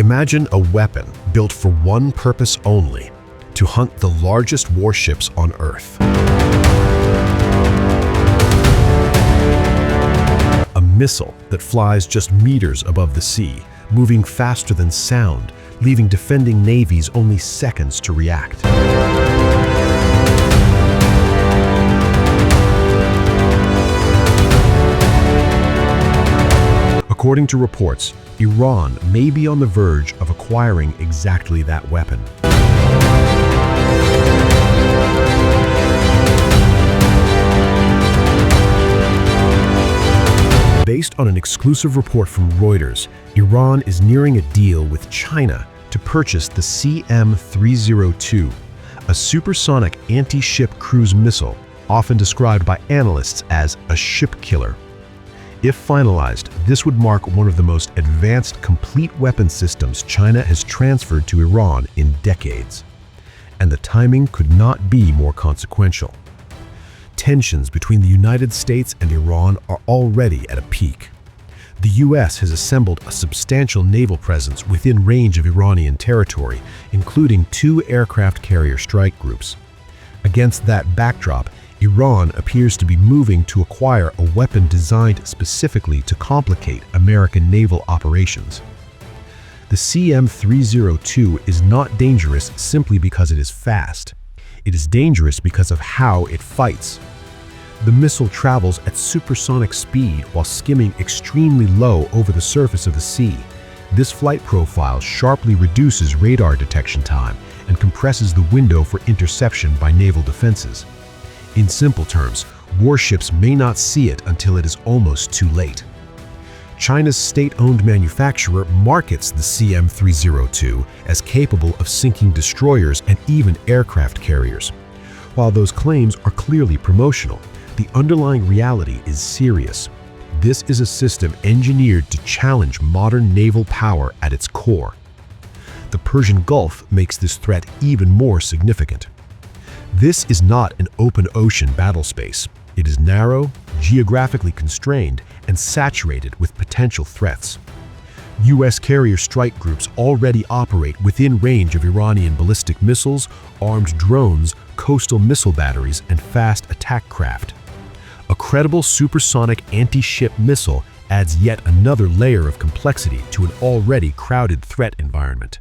Imagine a weapon built for one purpose only: to hunt the largest warships on Earth. A missile that flies just meters above the sea, moving faster than sound, leaving defending navies only seconds to react. According to reports, Iran may be on the verge of acquiring exactly that weapon. Based on an exclusive report from Reuters, Iran is nearing a deal with China to purchase the CM-302, a supersonic anti-ship cruise missile, often described by analysts as a ship killer. If finalized, this would mark one of the most advanced complete weapon systems China has transferred to Iran in decades. And the timing could not be more consequential. Tensions between the United States and Iran are already at a peak. The U.S. has assembled a substantial naval presence within range of Iranian territory, including 2 aircraft carrier strike groups. Against that backdrop, Iran appears to be moving to acquire a weapon designed specifically to complicate American naval operations. The CM-302 is not dangerous simply because it is fast. It is dangerous because of how it fights. The missile travels at supersonic speed while skimming extremely low over the surface of the sea. This flight profile sharply reduces radar detection time and compresses the window for interception by naval defenses. In simple terms, warships may not see it until it is almost too late. China's state-owned manufacturer markets the CM-302 as capable of sinking destroyers and even aircraft carriers. While those claims are clearly promotional, the underlying reality is serious. This is a system engineered to challenge modern naval power at its core. The Persian Gulf makes this threat even more significant. This is not an open ocean battle space. It is narrow, geographically constrained, and saturated with potential threats. U.S. carrier strike groups already operate within range of Iranian ballistic missiles, armed drones, coastal missile batteries, and fast attack craft. A credible supersonic anti-ship missile adds yet another layer of complexity to an already crowded threat environment.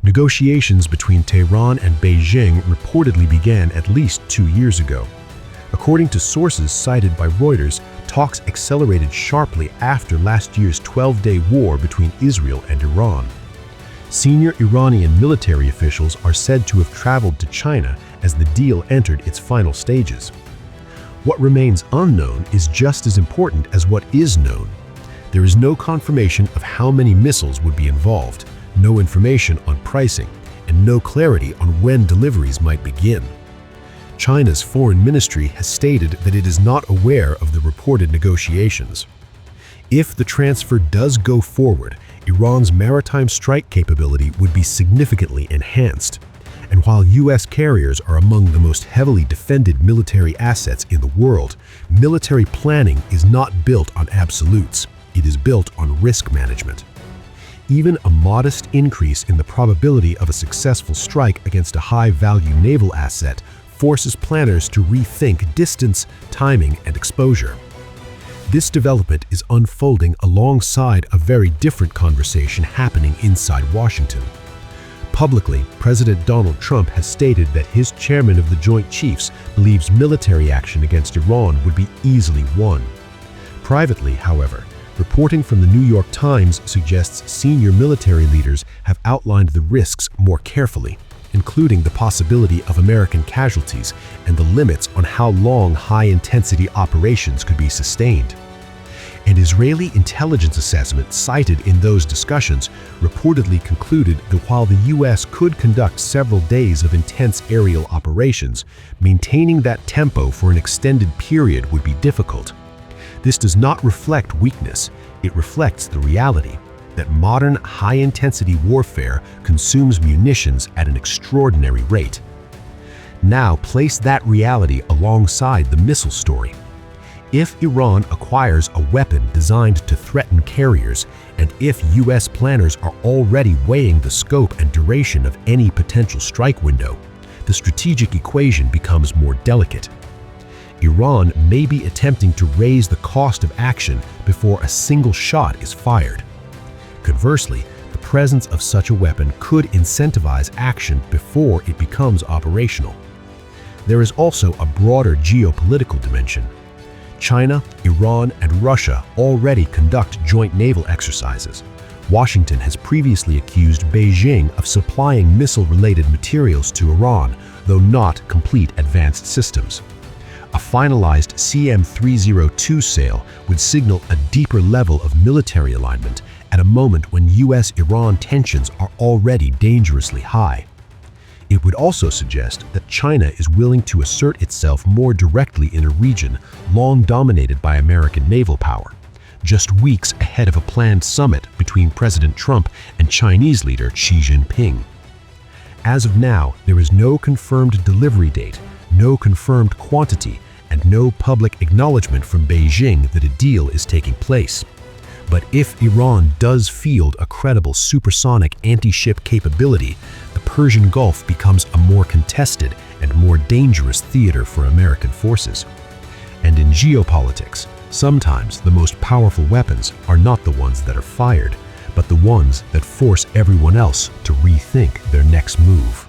Negotiations between Tehran and Beijing reportedly began at least 2 years ago. According to sources cited by Reuters, talks accelerated sharply after last year's 12-day war between Israel and Iran. Senior Iranian military officials are said to have traveled to China as the deal entered its final stages. What remains unknown is just as important as what is known. There is no confirmation of how many missiles would be involved, no information on pricing, and no clarity on when deliveries might begin. China's foreign ministry has stated that it is not aware of the reported negotiations. If the transfer does go forward, Iran's maritime strike capability would be significantly enhanced. And while U.S. carriers are among the most heavily defended military assets in the world, military planning is not built on absolutes. It is built on risk management. Even a modest increase in the probability of a successful strike against a high-value naval asset forces planners to rethink distance, timing, and exposure. This development is unfolding alongside a very different conversation happening inside Washington. Publicly, President Donald Trump has stated that his chairman of the Joint Chiefs believes military action against Iran would be easily won. Privately, however, reporting from the New York Times suggests senior military leaders have outlined the risks more carefully, including the possibility of American casualties and the limits on how long high-intensity operations could be sustained. An Israeli intelligence assessment cited in those discussions reportedly concluded that while the U.S. could conduct several days of intense aerial operations, maintaining that tempo for an extended period would be difficult. This does not reflect weakness, it reflects the reality that modern high-intensity warfare consumes munitions at an extraordinary rate. Now place that reality alongside the missile story. If Iran acquires a weapon designed to threaten carriers, and if U.S. planners are already weighing the scope and duration of any potential strike window, the strategic equation becomes more delicate. Iran may be attempting to raise the cost of action before a single shot is fired. Conversely, the presence of such a weapon could incentivize action before it becomes operational. There is also a broader geopolitical dimension. China, Iran, and Russia already conduct joint naval exercises. Washington has previously accused Beijing of supplying missile-related materials to Iran, though not complete advanced systems. A finalized CM-302 sale would signal a deeper level of military alignment at a moment when U.S.-Iran tensions are already dangerously high. It would also suggest that China is willing to assert itself more directly in a region long dominated by American naval power, just weeks ahead of a planned summit between President Trump and Chinese leader Xi Jinping. As of now, there is no confirmed delivery date, no confirmed quantity, and no public acknowledgement from Beijing that a deal is taking place. But if Iran does field a credible supersonic anti-ship capability, the Persian Gulf becomes a more contested and more dangerous theater for American forces. And in geopolitics, sometimes the most powerful weapons are not the ones that are fired, but the ones that force everyone else to rethink their next move.